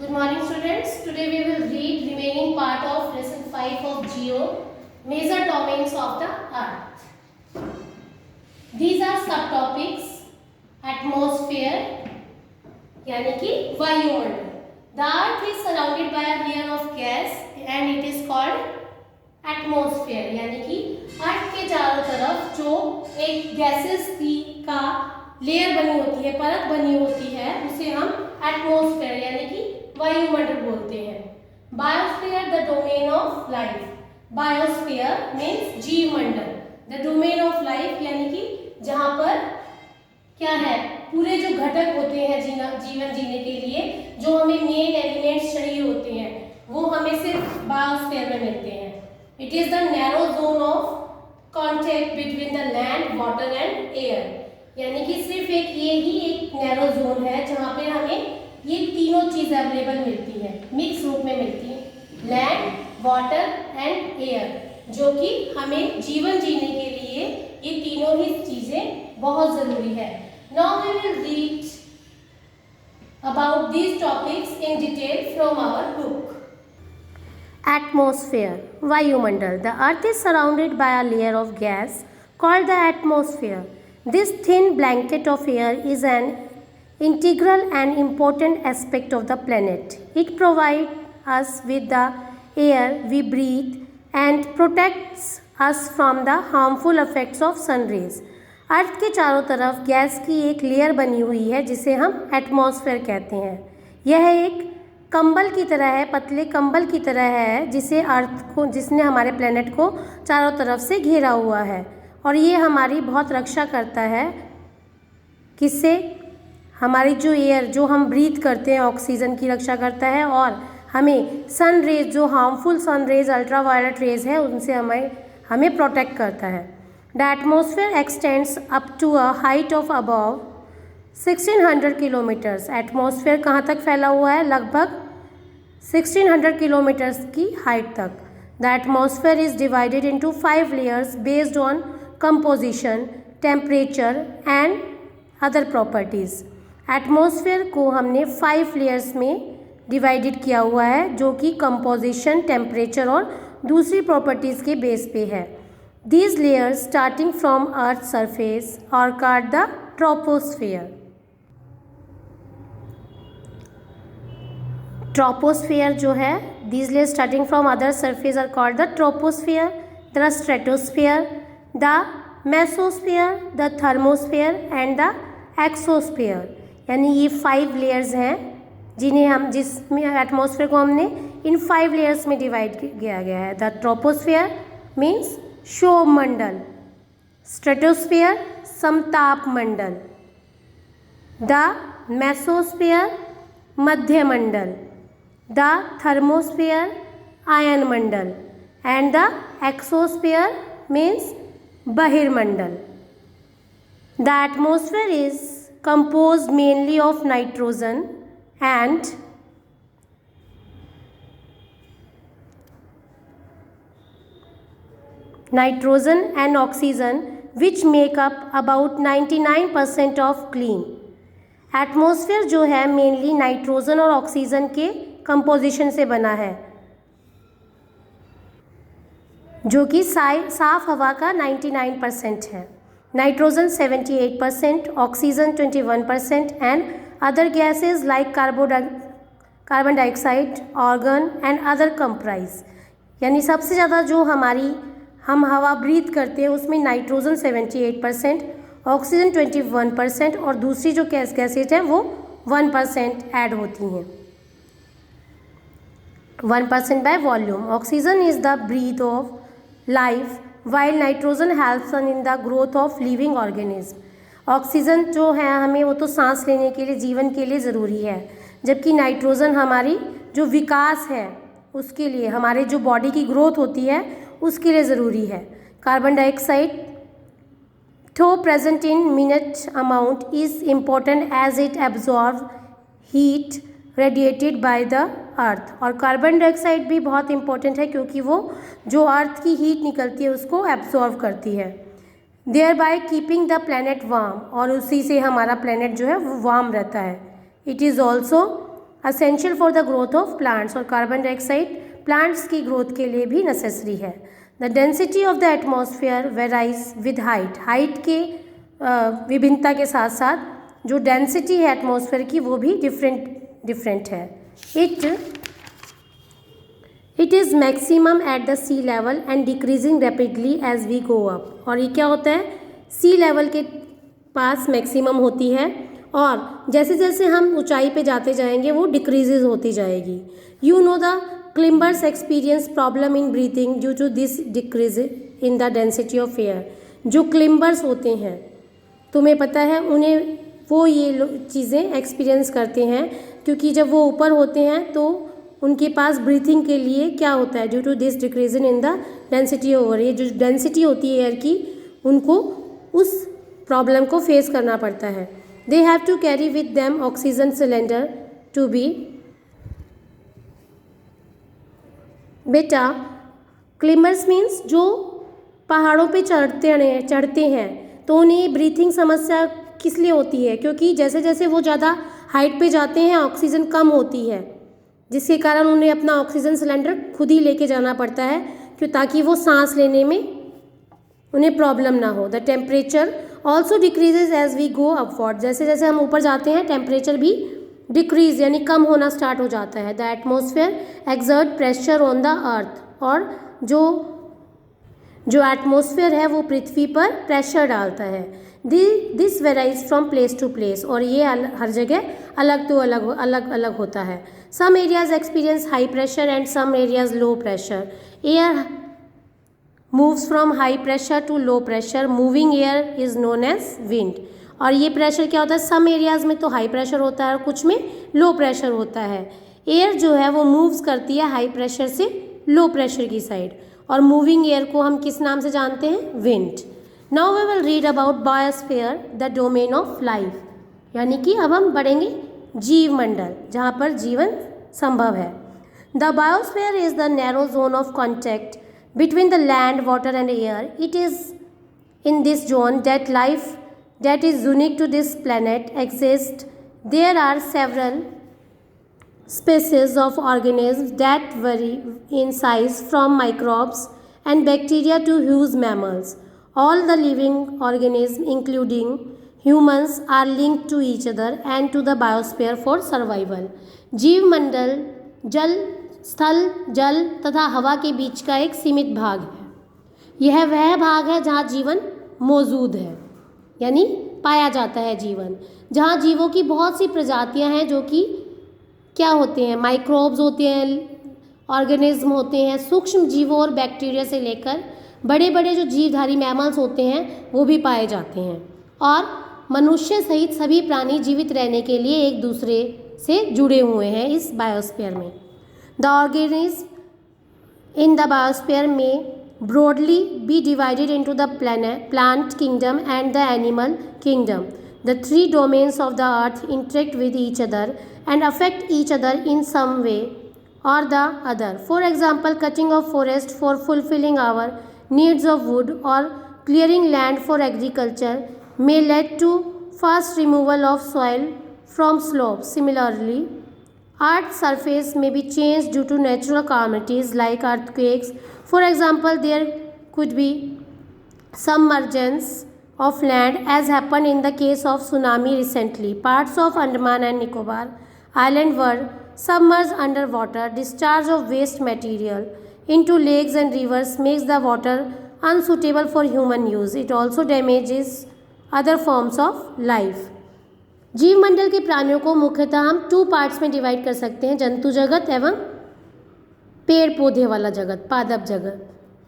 Good morning students. Today we will read remaining part of lesson 5 of Geo, major domains of the earth. These are subtopics: atmosphere यानी कि वायुमंडल. The earth is surrounded by a layer of gas and it is called atmosphere. यानी कि अर्थ के चारों तरफ जो एक गैसेस की का लेयर बनी होती है, परत बनी होती है, उसे हम एटमॉस्फेयर यानी कि वायुमंडल बोलते हैं. Biosphere the domain of life. Biosphere means जीवमंडल. द डोमेन ऑफ लाइफ यानी कि जहाँ पर क्या है, पूरे जो घटक होते हैं जीवन जीने के लिए, जो हमें मेन एलिमेंट्स चाहिए होते हैं, वो हमें सिर्फ बायोस्फीयर में मिलते हैं. It is the narrow zone of contact between the land, water and air. यानी कि सिर्फ ये ही एक नैरो जोन है जहाँ पे हमें ये तीनों चीज़ अवेलेबल मिलती है, मिक्स रूप में मिलती है, लैंड, वाटर एंड एयर, जो कि हमें जीवन जीने के लिए ये तीनों ही चीज़ें बहुत ज़रूरी है. Now we will read about these topics in detail from our book. Atmosphere, वायुमंडल. The earth is surrounded by a layer of gas called the atmosphere. This thin blanket of air is an integral and important aspect of the planet. It provides us with the air we breathe and protects us from the harmful effects of sun rays. अर्थ के चारों तरफ gas की एक layer बनी हुई है जिसे हम एटमॉस्फेयर कहते हैं. यह एक कंबल की तरह है, पतले कंबल की तरह है, जिसने हमारे प्लेनेट को चारों तरफ से घेरा हुआ है, और ये हमारी बहुत रक्षा करता है. किससे? हमारी जो एयर जो हम ब्रीथ करते हैं, ऑक्सीजन की रक्षा करता है, और हमें सन रेज, जो harmful sun rays, ultraviolet rays है, उनसे हमें प्रोटेक्ट करता है. The atmosphere extends up to a height of above 1600 kilometres. Atmosphere कहाँ तक फैला हुआ है? लगभग 1600 किलोमीटर्स की हाइट तक. The atmosphere is divided into 5 layers based on composition, temperature and other properties. Atmosphere को हमने 5 लेयर्स में डिवाइडेड किया हुआ है, जो कि कंपोजिशन, टेम्परेचर और दूसरी प्रॉपर्टीज़ के बेस पे है. These layers starting from earth surface are called the troposphere. Troposphere जो है, these layers starting from other surface are called the troposphere. The stratosphere, the mesosphere, the thermosphere and the exosphere. यानी ये 5 layers हैं जिसमें atmosphere को हमने इन 5 layers में divide किया गया है. द ट्रोपोस्फेयर मीन्स क्षोभमंडल, स्ट्रेटोस्फेयर समताप मंडल, द मेसोस्फेयर मध्यमंडल, द थर्मोस्फेयर आयन मंडल एंड द एक्सोस्फेयर मीन्स बहिर्मंडल. The atmosphere is composed mainly of nitrogen and oxygen, which make up about 99% of clean. Atmosphere जो है मेनली नाइट्रोजन और ऑक्सीजन के कंपोजिशन से बना है, जो कि साफ हवा का 99% है. Nitrogen 78%, oxygen 21% and other gases like carbon dioxide, organ and other comprise. यानी सबसे ज़्यादा जो हम हवा ब्रीथ करते हैं उसमें नाइट्रोजन 78%, ऑक्सीजन 21% और दूसरी जो गैसेज हैं वो 1% ऐड होती हैं, 1% by volume. Oxygen is the breath of life while nitrogen helps in the growth of living organism. Oxygen जो है हमें वो तो सांस लेने के लिए, जीवन के लिए ज़रूरी है, जबकि नाइट्रोजन हमारी जो विकास है उसके लिए, हमारे जो बॉडी की ग्रोथ होती है उसके लिए ज़रूरी है. Carbon dioxide though present in minute amount is important as it absorbs heat radiated by the अर्थ. और कार्बन डाइऑक्साइड भी बहुत इंपॉर्टेंट है क्योंकि वो जो अर्थ की हीट निकलती है उसको एब्जॉर्व करती है, thereby keeping the planet warm, और उसी से हमारा प्लैनेट जो है वो वार्म रहता है. It is also essential for the growth of plants, और कार्बन डाइऑक्साइड प्लांट्स की ग्रोथ के लिए भी नेसेसरी है। The density of the atmosphere varies with height, height के विभिन्नता के साथ साथ जो डेंसिटी है एटमॉस्फेयर की वो भी डिफरेंट है। It is maximum at the sea level and decreasing rapidly as we go up, और ये क्या होता है, सी लेवल के पास मैक्सिमम होती है और जैसे जैसे हम ऊंचाई पे जाते जाएंगे वो डिक्रीजेज होती जाएगी। You know the climbers experience problem in breathing due to this decrease in the density of air. जो क्लिम्बर्स होते हैं तुम्हें पता है उन्हें वो ये चीज़ें एक्सपीरियंस करते हैं क्योंकि जब वो ऊपर होते हैं तो उनके पास ब्रीथिंग के लिए क्या होता है, due to this decrease in the density over, ये जो डेंसिटी होती है एयर की उनको उस प्रॉब्लम को फेस करना पड़ता है। They have to carry with them oxygen cylinder to be. बेटा क्लिम्बर्स मीन्स जो पहाड़ों पे चढ़ते हैं तो उन्हें ब्रीथिंग समस्या किस लिए होती है, क्योंकि जैसे जैसे वो ज़्यादा हाइट पे जाते हैं ऑक्सीजन कम होती है जिसके कारण उन्हें अपना ऑक्सीजन सिलेंडर खुद ही लेके जाना पड़ता है क्यों, ताकि वो सांस लेने में उन्हें प्रॉब्लम ना हो। The temperature also decreases as we go upward, जैसे जैसे हम ऊपर जाते हैं टेम्परेचर भी डिक्रीज यानी कम होना स्टार्ट हो जाता है। The atmosphere exert pressure on the earth, और जो एटमोसफेयर है वो पृथ्वी पर प्रेशर डालता है। This varies from place to place, और ये हर जगह अलग होता है। Some areas experience high pressure and some areas low pressure. Air moves from high pressure to low pressure, moving air is known as wind. और ये प्रेशर क्या होता है, सम एरियाज में तो हाई प्रेशर होता है और कुछ में लो प्रेशर होता है। एयर जो है वो मूव्स करती है हाई प्रेशर से लो प्रेशर की साइड, और मूविंग एयर को हम किस नाम से जानते हैं, wind. Now we will read about biosphere the domain of life, यानी कि अब हम बढ़ेंगे जीव मंडल जहाँ पर जीवन संभव है। The biosphere is the narrow zone of contact between the land, water and air. It is in this zone that life that is unique to this planet exists. There are several species of organisms that vary in size from microbes and bacteria to huge mammals. All the living organisms including humans are linked to each other and to the biosphere for survival. जीव मंडल जल, स्थल, जल तथा हवा के बीच का एक सीमित भाग है। यह वह भाग है जहाँ जीवन मौजूद है, यानी पाया जाता है जीवन, जहाँ जीवों की बहुत सी प्रजातियाँ हैं जो कि क्या होते हैं, माइक्रोब्स होते हैं, ऑर्गेनिज्म होते हैं, सूक्ष्म जीवों और बैक्टीरिया से लेकर बड़े बड़े जो जीवधारी मैमल्स होते हैं वो भी पाए जाते हैं, और मनुष्य सहित सभी प्राणी जीवित रहने के लिए एक दूसरे से जुड़े हुए हैं इस बायोस्फीयर में। The organisms in the biosphere may broadly be divided into the plant kingdom and the animal kingdom. The three domains of the earth interact with each other and affect each other in some way or the other. For example, cutting of forest for fulfilling our needs of wood or clearing land for agriculture may lead to fast removal of soil from slopes. Similarly, Earth's surface may be changed due to natural calamities like earthquakes. For example, there could be submergence of land as happened in the case of tsunami recently. Parts of Andaman and Nicobar Island were submerged underwater. Discharge of waste material into lakes and rivers makes the water unsuitable for human use. It also damages other forms of life. जीव मंडल के प्राणियों को मुख्यतः हम 2 parts में divide कर सकते हैं, जंतु जगत एवं पेड़ पौधे वाला जगत, पादप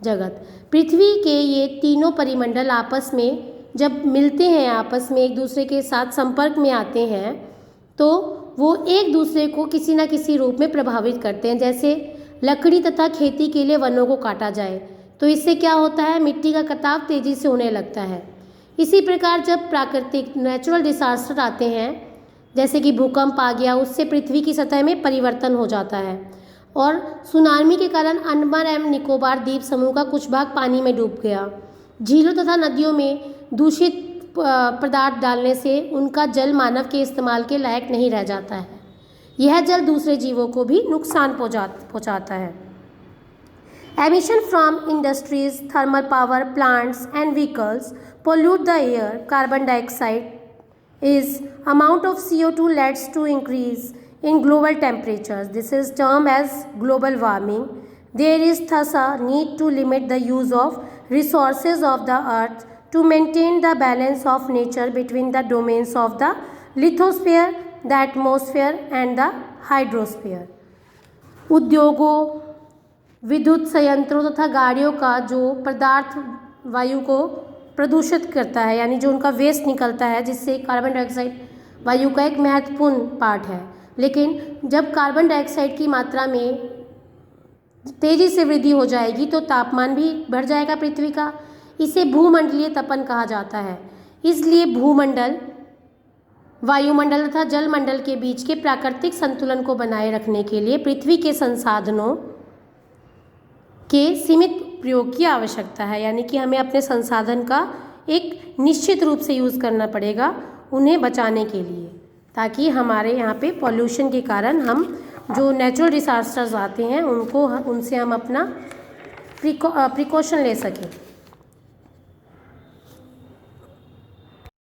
जगत। पृथ्वी के ये तीनों परिमंडल आपस में जब मिलते हैं, आपस में एक दूसरे के साथ संपर्क में आते हैं तो वो एक दूसरे को किसी न किसी रूप में प्रभावित करते हैं। जैसे लकड़ी तथा खेती के लिए वनों को काटा जाए तो इससे क्या होता है, मिट्टी का कटाव तेजी से होने लगता है। इसी प्रकार जब प्राकृतिक नेचुरल डिसास्टर आते हैं, जैसे कि भूकंप आ गया, उससे पृथ्वी की सतह में परिवर्तन हो जाता है, और सुनामी के कारण अंडमान एवं निकोबार द्वीप समूह का कुछ भाग पानी में डूब गया। झीलों तथा नदियों में दूषित पदार्थ डालने से उनका जल मानव के इस्तेमाल के लायक नहीं रह जाता है। यह जल दूसरे जीवों को भी नुकसान पहुंचाता है। Emission from industries, thermal power plants and vehicles pollute the air. Carbon dioxide is amount of CO2 leads to increase in global temperatures. This is termed as global warming. There is thus a need to limit the use of resources of the earth to maintain the balance of nature between the domains of the lithosphere, the atmosphere and the hydrosphere. उद्योगों, विद्युत संयंत्रों तथा गाड़ियों का जो पदार्थ वायु को प्रदूषित करता है, यानी जो उनका वेस्ट निकलता है, जिससे कार्बन डाइऑक्साइड वायु का एक महत्वपूर्ण पार्ट है। लेकिन जब कार्बन डाइऑक्साइड की मात्रा में तेज़ी से वृद्धि हो जाएगी तो तापमान भी बढ़ जाएगा पृथ्वी का। इसे भूमंडलीय तपन कहा जाता है। इसलिए भूमंडल, वायुमंडल तथा जलमंडल के बीच के प्राकृतिक संतुलन को बनाए रखने के लिए पृथ्वी के संसाधनों के सीमित प्रयोग की आवश्यकता है। यानी कि हमें अपने संसाधन का एक निश्चित रूप से यूज़ करना पड़ेगा उन्हें बचाने के लिए, ताकि हमारे यहाँ पे पॉल्यूशन के कारण हम जो नेचुरल डिसास्टर्स आते हैं उनसे हम अपना प्रिकॉशन ले सकें।